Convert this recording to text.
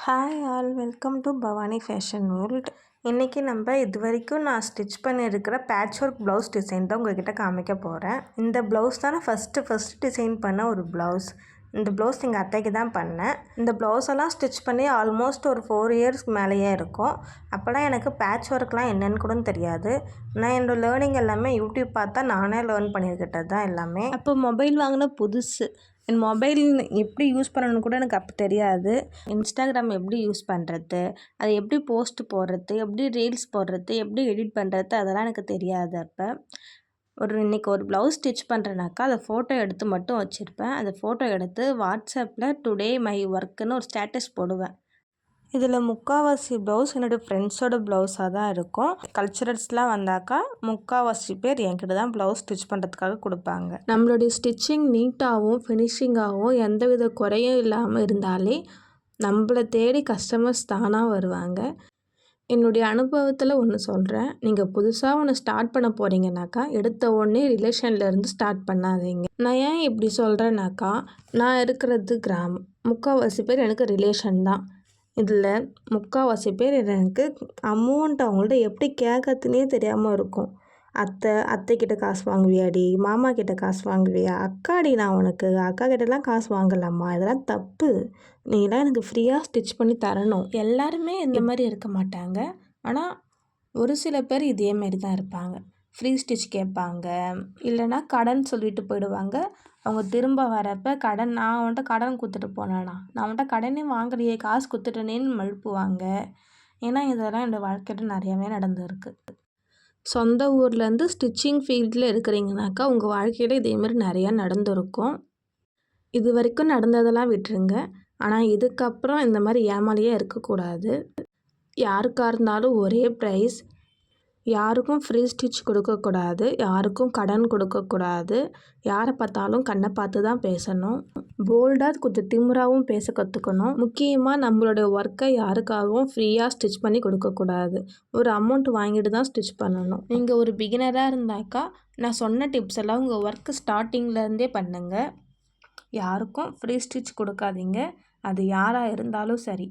Hi all, welcome to Bhavani fashion world. இன்றைக்கி நம்ம இது வரைக்கும் நான் ஸ்டிச் பண்ணியிருக்கிற பேட்ச் ஒர்க் ப்ளவுஸ் டிசைன் தான் உங்கள்கிட்ட காமிக்க போகிறேன். இந்த ப்ளவுஸ் தான் நான் ஃபஸ்ட்டு டிசைன் பண்ண ஒரு ப்ளவுஸ். இந்த ப்ளவுஸ் எங்கள் அத்தைக்கு தான் பண்ணேன். இந்த ப்ளவுஸெல்லாம் ஸ்டிச் பண்ணி ஆல்மோஸ்ட் ஒரு 4 இயர்ஸ்க்கு மேலேயே இருக்கும். அப்போலாம் எனக்கு பேட்ச் ஒர்க்லாம் என்னென்னு கூட தெரியாது. நான் என்னோடய லேர்னிங் எல்லாமே யூடியூப் பார்த்தா நானே லேர்ன் பண்ணியிருக்கிட்டது தான் எல்லாமே. அப்போ மொபைல் வாங்கின புதுசு. என் மொபைல் எப்படி யூஸ் பண்ணணும்னு கூட எனக்கு அப்போ தெரியாது. இன்ஸ்டாகிராம் எப்படி யூஸ் பண்ணுறது, அதை எப்படி போஸ்ட் போடுறது, எப்படி ரீல்ஸ் போடுறது, எப்படி எடிட் பண்ணுறது, அதெல்லாம் எனக்கு தெரியாது. அப்போ இன்றைக்கி ஒரு ப்ளவுஸ் ஸ்டிச் பண்ணுறேனாக்கா அதை ஃபோட்டோ எடுத்து மட்டும் வச்சுருப்பேன். அந்த ஃபோட்டோ எடுத்து வாட்ஸ்அப்பில் டுடே மை ஒர்க்குன்னு ஒரு ஸ்டேட்டஸ் போடுவேன். இதில் முக்கால்வாசி ப்ளவுஸ் என்னோடய ஃப்ரெண்ட்ஸோட ப்ளவுஸாக தான் இருக்கும். கல்ச்சுரல்ஸ்லாம் வந்தாக்கா முக்கால்வாசி பேர் என்கிட்ட தான் ப்ளவுஸ் ஸ்டிச் பண்ணுறதுக்காக கொடுப்பாங்க. நம்மளுடைய ஸ்டிச்சிங் நீட்டாகவும் ஃபினிஷிங்காகவும் எந்தவித குறையும் இல்லாமல் இருந்தாலே நம்மளை தேடி கஸ்டமர்ஸ் தானாக வருவாங்க. என்னுடைய அனுபவத்தில் ஒன்று சொல்கிறேன். நீங்கள் புதுசாக ஒன்று ஸ்டார்ட் பண்ண போகிறீங்கனாக்கா எடுத்த உடனே ரிலேஷன்லேருந்து ஸ்டார்ட் பண்ணாதீங்க. நான் ஏன் இப்படி சொல்கிறேன்னாக்கா, நான் இருக்கிறது கிராமம். முக்கால்வாசி பேர் எனக்கு ரிலேஷன் தான். இதில் முக்கால்வாசி பேர் எனக்கு அமௌண்ட் அவங்கள்ட்ட எப்படி கேட்கறதுனே தெரியாமல் இருக்கும். அத்தைக்கிட்ட காசு வாங்குவியாடி, மாமா கிட்ட காசு வாங்குவியா, அக்காடி நான் உனக்கு அக்கா கிட்டலாம் காசு வாங்கலாமா, இதெல்லாம் தப்பு, நீலாம் எனக்கு ஃப்ரீயாக ஸ்டிச் பண்ணி தரணும். எல்லாருமே இந்த மாதிரி இருக்க மாட்டாங்க. ஆனால் ஒரு சில பேர் இதேமாரி தான் இருப்பாங்க. ஃப்ரீ ஸ்டிச் கேட்பாங்க, இல்லைனா கடன் சொல்லிட்டு போயிடுவாங்க. அவங்க திரும்ப வரப்போ நான் அவன்கிட்ட கடன் கொடுத்துட்டு போனேண்ணா, நான் அவன்கிட்ட கடனே வாங்கலையே, காசு கொடுத்துட்டேனேன்னு மழுப்புவாங்க. ஏன்னா இதெல்லாம் என்னோடய வாழ்க்கையில் நிறையாவே நடந்துருக்கு. சொந்த ஊர்லேருந்து ஸ்டிச்சிங் ஃபீல்டில் இருக்கிறீங்கனாக்கா உங்கள் வாழ்க்கையில் இதேமாரி நிறையா நடந்திருக்கும். இது வரைக்கும் நடந்ததெல்லாம் விட்டுருங்க. ஆனால் இதுக்கப்புறம் இந்த மாதிரி ஏமாலியே இருக்கக்கூடாது. யாருக்காக இருந்தாலும் ஒரே ப்ரைஸ். யாருக்கும் ஃப்ரீ ஸ்டிச் கொடுக்கக்கூடாது, யாருக்கும் கடன் கொடுக்கக்கூடாது. யாரை பார்த்தாலும் கண்ணை பார்த்து தான் பேசணும். போல்டாக கொஞ்சம் திமிராகவும் பேச கற்றுக்கணும். முக்கியமாக நம்மளோட ஒர்க்கை யாருக்காகவும் ஃப்ரீயாக ஸ்டிச் பண்ணி கொடுக்கக்கூடாது. ஒரு அமௌண்ட் வாங்கிட்டு தான் ஸ்டிச் பண்ணணும். நீங்கள் ஒரு பிகினராக இருந்தாக்கா நான் சொன்ன டிப்ஸ் எல்லாம் உங்கள் ஒர்க்கு ஸ்டார்டிங்லேருந்தே பண்ணுங்கள். யாருக்கும் ஃப்ரீ ஸ்டிச் கொடுக்காதீங்க, அது யாராக இருந்தாலும் சரி.